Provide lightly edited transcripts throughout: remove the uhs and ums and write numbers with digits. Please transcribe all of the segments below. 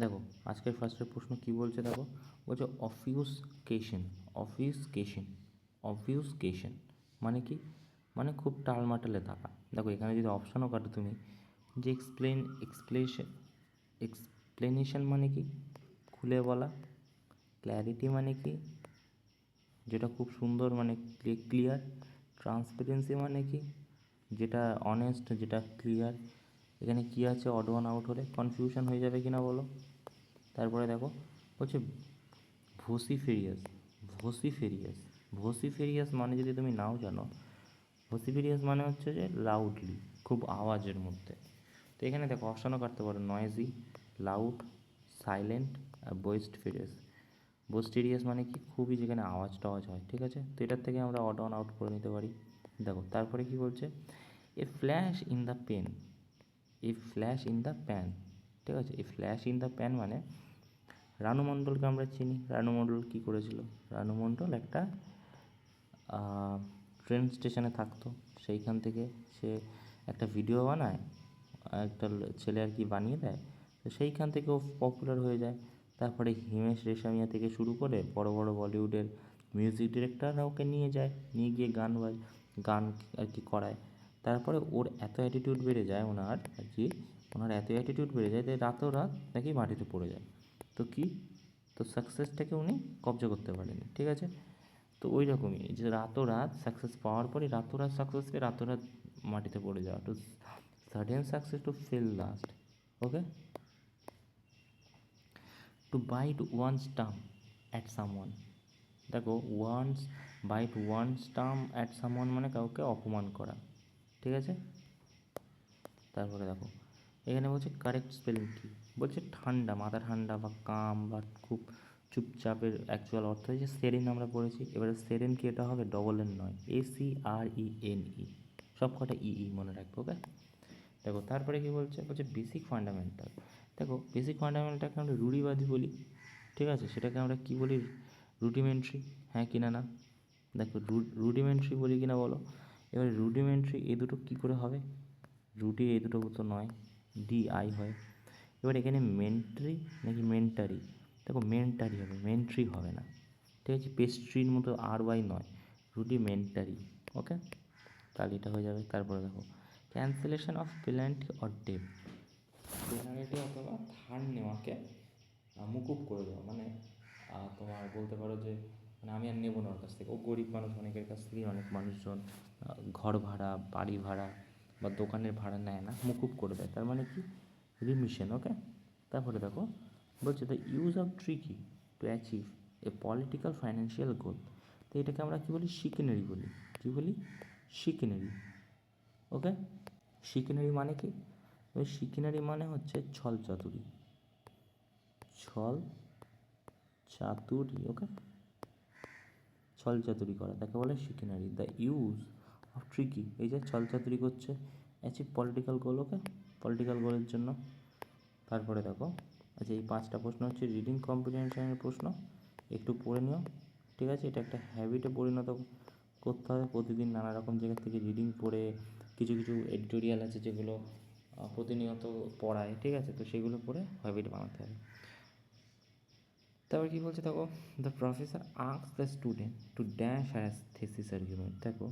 দেখো আজকের ফার্স্টের প্রশ্ন কি বলছে, দেখো বলছে অফিউসকেশন অফিউসকেশন মানে কি, মানে খুব টালমাটালে থাকা। দেখো এখানে যদি অপশানও কাটো তুমি, যে এক্সপ্লেনেশন মানে কি, খুলে বলা। ক্ল্যারিটি মানে কি, যেটা খুব সুন্দর মানে ক্লিয়ার। ট্রান্সপারেন্সি মানে কি, যেটা অনেস্ট, যেটা ক্লিয়ার। এখানে কি আছে, অড ওয়ান আউট হলে কনফিউশন হয়ে যাবে কিনা বলো। তারপরে দেখো বলছে ভোসিফেরিয়াস ভোসিফেরিয়াস ভোসিফেরিয়াস মানে যদি তুমি নাও জানো, ভোসিফেরিয়াস মানে হচ্ছে যে লাউডলি, খুব আওয়াজের মধ্যে। তো এখানে দেখো অপশানও কাটতে পারো, নয়েজি, লাউড, সাইলেন্ট আর বোস্টেরিয়াস মানে কি, খুবই যেখানে আওয়াজ টাওয়াজ হয়, ঠিক আছে। তো এটার থেকে আমরা অড অন আউট করে নিতে পারি। দেখো তারপরে কি বলছে, a flash in the pen, a flash in the pan, ঠিক আছে। A flash in the pan মানে রানু মণ্ডলকে আমরা চিনি। রানু মণ্ডল কী করেছিল, রানু মণ্ডল একটা ট্রেন স্টেশনে থাকতো, সেইখান থেকে সে একটা ভিডিও বানায়, একটা ছেলে আর কি বানিয়ে দেয়, তো সেইখান থেকে ও পপুলার হয়ে যায়। তারপরে হিমেশ রেশমিয়া থেকে শুরু করে বড় বড় বলিউডের মিউজিক ডিরেক্টররা ওকে নিয়ে যায়, নিয়ে গিয়ে গান আর কি করায়। তারপরে ওর এত অ্যাটিটিউড বেড়ে যায়, ওনার এত অ্যাটিটিউড বেড়ে যায় যে রাতোরাত নাকি মাটিতে পড়ে যায়। তো কি, তো সাকসেসটাকে উনি কবজা করতে পারেনি, ঠিক আছে। তো ওই রকমই যে রাতোরাত সাকসেস পাওয়ার পরই রাতোরাত সাকসেস পেয়ে রাতোরাত মাটিতে পড়ে যাওয়া, to sudden success to fail last, okay. To bite one stump at someone, দেখো bite one stump at someone মানে কাউকে অপমান করা, ঠিক আছে। তারপরে দেখো এখানে বলছে কারেক্ট স্পেলিং কী, বলছে ঠান্ডা, মাথা ঠান্ডা বা কাম বা খুব চুপচাপের অ্যাকচুয়াল অর্থ হচ্ছে সেরেন, আমরা পড়েছি। এবারে সেরেন কি, এটা হবে ডবল এন নয়, ACRENE, সব কটা ই মনে রাখবো, ওকে। দেখো তারপরে কি বলছে, বলছে বেসিক ফান্ডামেন্টাল। দেখো বেসিক ফান্ডামেন্টালকে আমরা রুঢ়িবাদী বলি, ঠিক আছে। সেটাকে আমরা কি বলি, রুডিমেন্ট্রি, হ্যাঁ কিনা না। দেখো রুডিমেন্ট্রি বলি কিনা বলো। এবারে রুডিমেন্ট্রি এই দুটো কী করে হবে, রুটি এই দুটো তো নয়, DI হয়। এবার এখানে মেন্ট্রি নাকি মেন্টারি, দেখো মেন্টারি হবে, মেন্ট্রি হবে না, ঠিক আছে। পেস্ট্রির মতো RY নয়, রুডিমেন্টারি, ওকে। তাহলে এটা হয়ে যাবে। তারপরে দেখো cancellation of penalty or debt, penalty অথবা ধার নেওয়াকে মুকুব করে দেওয়া, মানে তোমার বলতে পারো যে মানে আমি আর নেবো না ওর কাছ থেকে, ও গরিব মানুষ, অনেকের কাছ থেকেই অনেক মানুষজন ঘর ভাড়া, বাড়ি ভাড়া বা দোকানের ভাড়া নেয় না, মুকুব করে দেয়, তার মানে কি রিমিশন, ওকে। তারপরে দেখো বলছে the use of tricky to achieve a political financial goal, তো এটাকে আমরা কী বলি, শিকেনারি বলি। কী বলি, শিকেনারি, ওকে। শিকেনারি মানে কি, ওই শিকেনারি মানে হচ্ছে ছল চাতুরি, ছল চাতুরি, ওকে। ছল চাতুরি করা তাকে বলে শিকেনারি। দ্য ইউজ অফ ট্রিকি, এই যে ছল চাতুরি করছে, অ্যাচিভ পলিটিক্যাল গোল, ওকে, পলিটিক্যাল গোলের জন্য। তারপরে দেখো, আচ্ছা এই 5টা প্রশ্ন হচ্ছে রিডিং কম্প্রিহেনশনের প্রশ্ন, একটু পড়ে নিও, ঠিক আছে। এটা একটা হ্যাবিটে পরিণত করতে হবে, প্রতিদিন নানা রকম জায়গা থেকে রিডিং পড়ে, কিছু কিছু এডিটোরিয়াল আছে যেগুলো প্রতিনিয়ত পড়ায়, ঠিক আছে, তো সেগুলো পড়ে হ্যাবিট বানাতে হবে। তারপর কী বলছে দেখো, the professor ask the student to dash has thesis argument, দেখো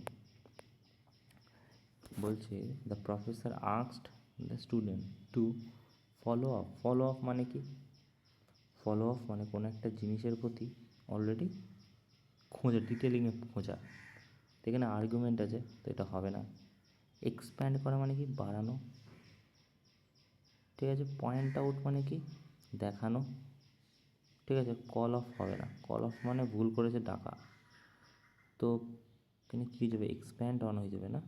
বলছে the professor asked the student to follow up মানে কি, ফলো আপ মানে কোনো একটা জিনিসের প্রতি অলরেডি খোঁজা, ডিটেলিংয়ে খোঁজা, তো এখানে আর্গুমেন্ট আছে, তো এটা হবে না। এক্সপ্যান্ড করা মানে কি, বাড়ানো, ঠিক আছে। পয়েন্ট আউট মানে কি, দেখানো, ঠিক আছে। কল অফ হবে না, কল অফ মানে ভুল করেছে ডাকা, তো এখানে কী হয়ে যাবে, এক্সপ্যান্ড অন হয়ে যাবে না।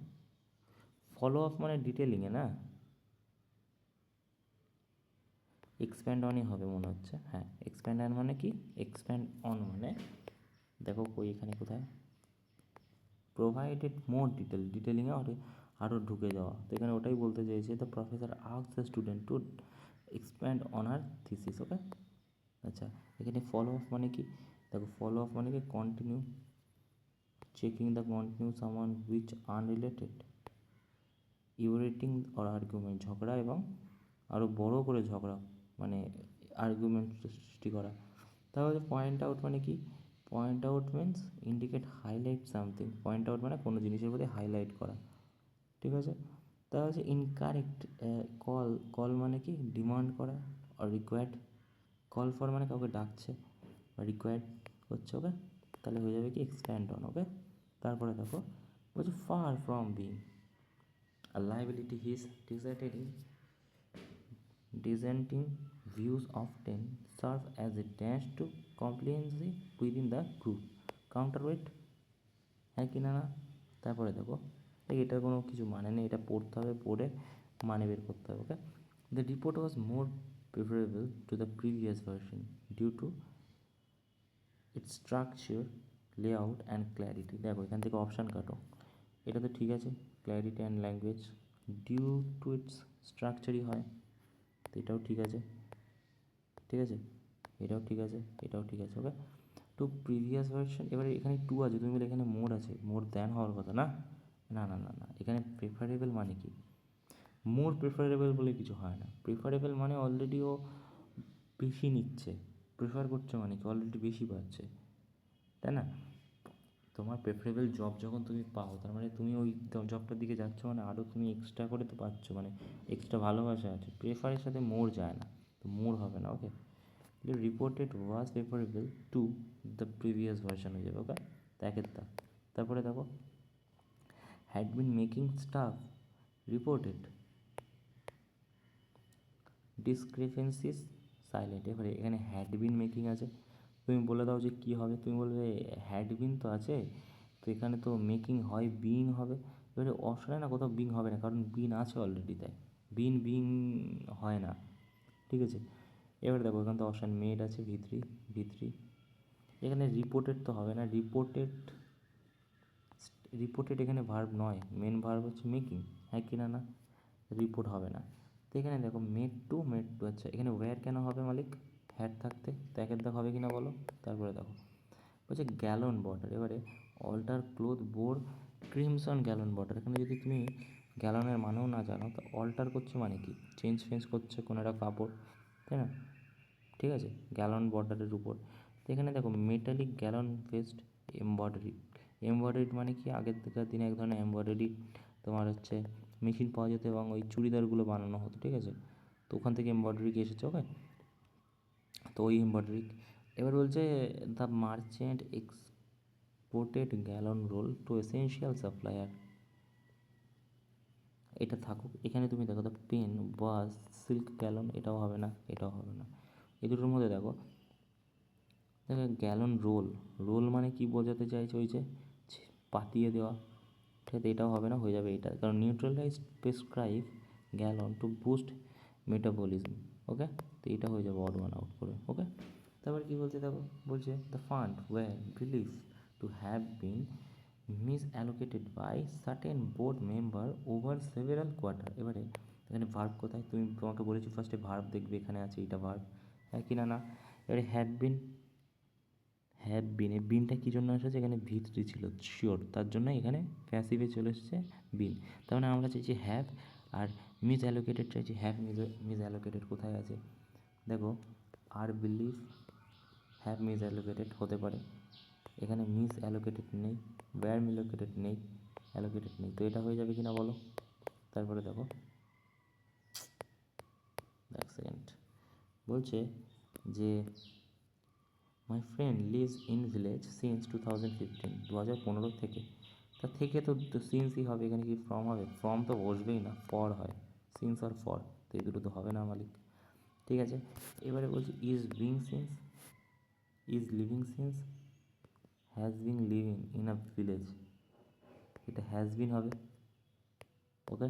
ফলো আপ মানে ডিটেলিংয়ে না, এক্সপ্যান্ড অনই হবে মনে হচ্ছে, হ্যাঁ। এক্সপ্যান্ড অন মানে কি, এক্সপ্যান্ড অন মানে দেখো কই এখানে কোথায়, প্রোভাইডেড মোর ডিটেলিংয়ে আরও ঢুকে যাওয়া, তো এখানে ওটাই বলতে চাইছে, the professor ask the student to expand on our thesis, okay. আচ্ছা এখানে ফলো আপ মানে কি, দেখো ফলো আপ মানে কি কন্টিনিউ, চেকিং দ্য কন্টিনিউ সামান হুইচ আনরিলেটেড, ইউরেটিং অর আর্গুমেন্ট, ঝগড়া এবং আরও বড় করে ঝগড়া, মানে আর্গুমেন্ট সৃষ্টি করা। তারপরে পয়েন্ট আউট মানে কি? Point out means indicate highlight something. Point out মানে কোনো জিনিসের প্রতি হাইলাইট করা, ঠিক আছে। তারপর হচ্ছে ইনকারেক্ট কল। কল মানে কি? ডিমান্ড করা। আর রিকোয়ার্ড, কল ফর মানে কাউকে ডাকছে বা রিকোয়ার্ড করছে, ওকে। তাহলে হয়ে যাবে কি? এক্সপ্যান্ড অন, ওকে। তারপরে দেখো বলছে far from being a liability, his dissenting views often serve as a dash to compliancy within the group, counterweight, হ্যাঁ কি না না? তারপরে দেখো এটার কোনো কিছু মানে নেই, এটা পড়তে হবে, পড়ে মানে বের করতে হবে, okay. The report was more preferable to the previous version due to its structure, layout and clarity. দেখো এখান থেকে অপশান কাটো, এটা তো ঠিক আছে, clarity and language, due to its স্ট্রাকচারই হয়, তো এটাও ঠিক আছে, ঠিক আছে, এটাও ঠিক আছে, এটাও ঠিক আছে, ওকে। টু প্রিভিয়াস ভার্সন, এবারে এখানে টু আছে, তুমি বলে এখানে মোর আছে, মোর দ্যান হওয়ার কথা না, না না না না, এখানে প্রেফারেবল মানে কি? মোর প্রেফারেবল বলে কিছু হয় না। প্রেফারেবল মানে অলরেডি ও বেশি নিচ্ছে, প্রেফার করছে মানে কি? অলরেডি বেশি পাচ্ছে, তাই না? তোমার প্রেফারেবল জব যখন তুমি পাও, তার মানে তুমি ওই জবটার দিকে যাচ্ছ, মানে আরও তুমি এক্সট্রা করে তো পাচ্ছ, মানে এক্সট্রা ভালোবাসা আছে। প্রেফারের সাথে মোর যায় না, তো মোর হবে না, okay. Reported was preferable to the previous version হয়ে যাবে, ওকে। একের তা। তারপরে দেখো had been making stuff reported discrepancies silent. এবারে এখানে হ্যাড বিন মেকিং আছে, তুমি বলে দাও যে কী হবে, তুমি বলবে হ্যাড বিন তো আছে, তো এখানে তো মেকিং হয়, বিং হবে। এবারে অপশানে না কোথাও বিং হবে না, কারণ বিন আছে অলরেডি, তাই বিং হয় না, ঠিক আছে। এবারে দেখো এখানে তো অপশান মেড আছে, ভিত্রি ভিত্রি। এখানে রিপোর্টেড তো হবে না, রিপোর্টেড রিপোর্টেড এখানে ভার্ব নয়, মেন ভার্ব হচ্ছে মেকিং, হ্যাঁ কি না না? রিপোর্ট হবে না। তো এখানে দেখো মেড টু আচ্ছা এখানে ওয়্যার কেন হবে মালিক? হ্যাড থাকতে, তো একের দাগ হবে কি না বলো? তারপরে দেখো বলছে গ্যালন বটার। এবারে alter cloth bore crimson gallon butter. এখানে যদি তুমি গ্যালনের মানেও না জানো, তো অল্টার করছে মানে কি? চেঞ্জ ফেঞ্জ করছে কোনো একটা কাপড়, তাই না? ঠিক আছে, গ্যালন বর্ডারের উপর। তো এখানে দেখো metallic gallon fest embroidery. Embroidery মানে কি? আগের দিনে এক ধরনের এমব্রয়ডারি তোমার হচ্ছে মেশিন পাওয়া যেত এবং ওই চুড়িদারগুলো বানানো হতো, ঠিক আছে। তো ওখান থেকে এমব্রয়ডারি এসেছে, ওকে। তো ওই এমব্রয়ডারি। এবার বলছে the merchant exported gallon roll to essential supplier. এটা থাকুক, এখানে তুমি দেখো the pen was silk gallon, এটাও হবে না, এটাও হবে না। এই দুটোর মধ্যে দেখো গ্যালন রোল, রোল মানে কি বোঝাতে চাইছে? ওই যে পাতিয়ে দেওয়া, ঠিক আছে, এটাও হবে না, হয়ে যাবে এটা, কারণ neutralize prescribe gallon to boost metabolism, okay. তো এটা হয়ে যাবে অড ওয়ান আউট করে, ওকে। তারপর কী বলছে দেখো, বলছে the fund were believe to have been misallocated by certain board member over several quarter. এবারে এখানে ভার্ব কোথায়? তোমাকে বলেছি ফার্স্টে ভার্ব দেখবে, এখানে আছে এটা ভার্ব, হ্যাঁ কি না না? এবারে হ্যাভ বিন, এই বিনটা কী জন্য এসেছে? এখানে ভিত্তি ছিল শিওর, তার জন্য এখানে প্যাসিভে চলে এসেছে বিন। তার মানে আমরা চাইছি হ্যাভ, আর মিস অ্যালোকেটেড চাইছি হ্যাভ মিস অ্যালোকেটেড কোথায় আছে দেখো, আর বিলিভ হ্যাভ মিস অ্যালোকেটেড হতে পারে, এখানে মিস অ্যালোকেটেড নেই, ওয়্যার অ্যালোকেটেড নেই, অ্যালোকেটেড নেই, তো এটা হয়ে যাবে কি না বলো? তারপরে দেখো এক সেকেন্ড, বলছে যে my friend lives in village since 2015, 2015 থেকে। তা থেকে তো সিন্সই হবে, এখানে কি ফ্রম হবে? ফ্রম তো বসবেই না, ফর হয়, সিন্স আর ফর, তো এই দুটো তো হবে না মালিক, ঠিক আছে। এবারে বলছি is being since, is living since, has been living in a village, এটা হ্যাজ বিন হবে, ওকে।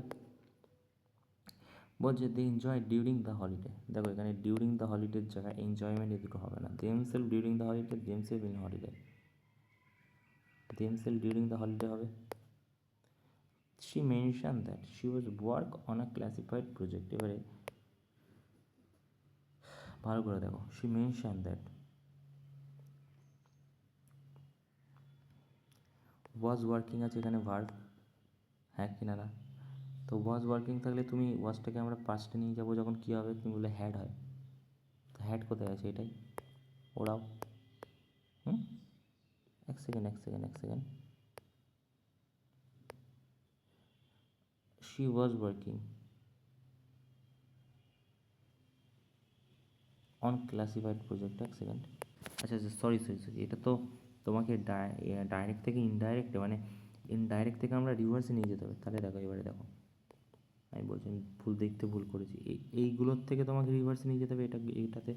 বলছে they enjoy during the holiday. দেখো এখানে ডিউরিং দ্য হলিডের জায়গায় এনজয়মেন্ট, এই দুটো হবে না। Themselves during the holiday, themselves in holiday, themselves during the holiday হবে। She mention that she was work on a classified project. এবারে ভালো করে দেখো, she mention that was working আছে, এখানে ভার্ব, হ্যাঁ কি না না? তো ওয়াজ ওয়ার্কিং থাকলে তুমি ওয়াজটাকে আমরা পাস্টে নিয়ে যাবো, যখন কী হবে? তুমি বলে হ্যাড হয়, তো হ্যাড কোথায় আছে এটাই ওরাও। হুম, এক second. She was working on classified project. এক সেকেন্ড। আচ্ছা সরি, এটা তো তোমাকে ডাইরেক্ট থেকে ইনডাইরেক্টে, মানে ইনডাইরেক্ট থেকে আমরা রিভার্সে নিয়ে যেতে হবে। তাহলে দেখো, এবারে দেখো, আমি বলছি আমি ভুল করেছি। এইগুলোর থেকে তোমাকে রিভার্সে নিয়ে যেতে হবে এইটাতে।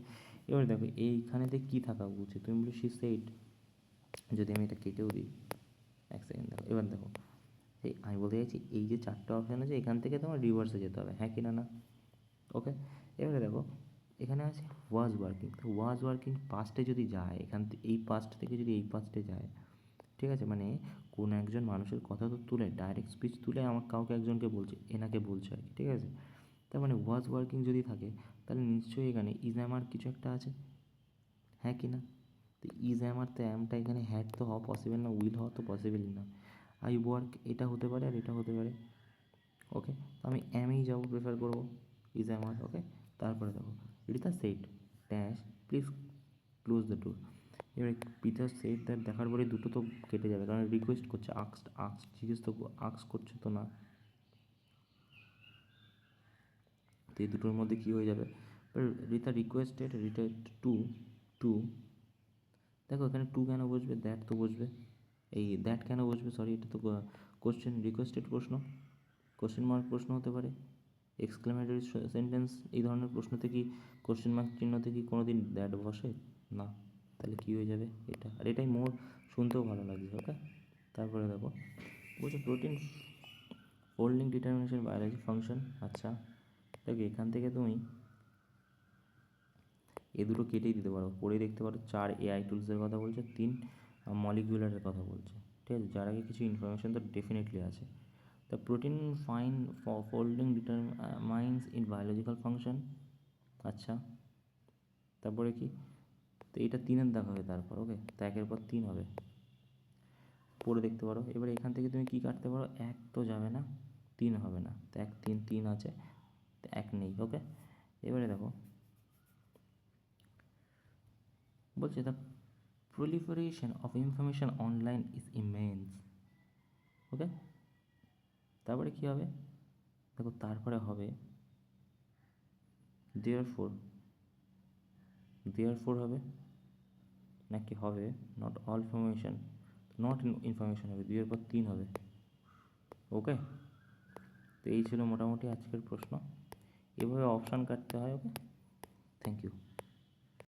এবারে দেখো এইখানেতে কী থাকা উচিত, তুমি বলো শি সেড। যদি আমি এটা কেটেও দিই, এক সেকেন্ড দেখো, এবার দেখো আমি বলতে চাইছি এই যে চারটে অপশান আছে এখান থেকে তোমার রিভার্সে যেতে হবে, হ্যাঁ কি না? ওকে, এবারে দেখো এখানে আছে ওয়াজ ওয়ার্কিং। তো ওয়াজ ওয়ার্কিং পাস্টে যদি যায়, এই পাস্ট থেকে যদি এই পাস্টে যায়, ঠিক আছে, মানে কোনো একজন মানুষের কথা তো তুলে, ডাইরেক্ট স্পিচ তুলে আমার কাউকে একজনকে বলছে, এনাকে বলছে আর কি, ঠিক আছে। তার মানে ওয়াজ ওয়ার্কিং যদি থাকে তাহলে নিশ্চয়ই এখানে ইজ অ্যামার কিছু একটা আছে, হ্যাঁ কি না? তো ইজ অ্যামার তো অ্যামটা এখানে হ্যাড তো হওয়া পসিবল না, উইল হওয়া তো পসিবলই না। আই ওয়ার্ক এটা হতে পারে আর এটা হতে পারে। ওকে, তো আমি অ্যামেই যাবো, প্রেফার করবো ইজ অ্যামার। ওকে, তারপরে দেখো Rita said dash please close the door. এবারে পিটার সেড দ্যাট দেখার পরে দুটো তো কেটে যাবে, কারণ রিকোয়েস্ট করছে, আক্স জিজ্ঞেস তো আক্স করছে তো না। তো এই দুটোর মধ্যে কী হয়ে যাবে? রিতা রিকোয়েস্টেড টু টু দেখো এখানে টু কেন বসবে, দ্যাট তো বসবে, এই দ্যাট কেন বসবে, সরি, এটা তো কোশ্চেন, রিকোয়েস্টেড প্রশ্ন, কোশ্চেন মার্ক প্রশ্ন হতে পারে, এক্সক্লেমেটরি সেন্টেন্স, এই ধরনের প্রশ্নতে কি কোশ্চেন মার্ক চিহ্নতে কি কোনো দিন দ্যাট বসে না? তাহলে কী হয়ে যাবে এটা, আর এটাই মোর শুনতেও ভালো লাগছে। ওকে, তারপরে দেখো বলছে protein folding determination biology function. আচ্ছা দেখো এখান থেকে তুমি এ দুটো কেটেই দিতে পারো, পড়ে দেখতে পারো। 4 এআই টুলসের কথা বলছে, 3 মলিকুলারের কথা বলছে, ঠিক আছে, যার আগে কিছু ইনফরমেশন তো ডেফিনেটলি আছে। The protein fine folding determines in biological function. আচ্ছা, তারপরে কি? তো এটা 3-এর দেখা হবে তারপর। ওকে, তো 1-এর পর 3 হবে, পড়ে দেখতে পারো। এবার এখান থেকে তুমি কি কাটতে পারো, 1 তো যাবে না, 3 হবে না, তো 1 3 3 আছে, তো 1 নেই। ওকে, এবারে দেখো বলছে the proliferation of information online is immense. ওকে, তারপরে কি হবে দেখো, তারপরে হবে therefore হবে নাকি হবে not all information, not information হবে, 2-এর পর 3 হবে। ওকে, তো এই ছিল মোটামুটি আজকের প্রশ্ন, এভাবে অপশান কাটতে হয়। ওকে, থ্যাংক ইউ।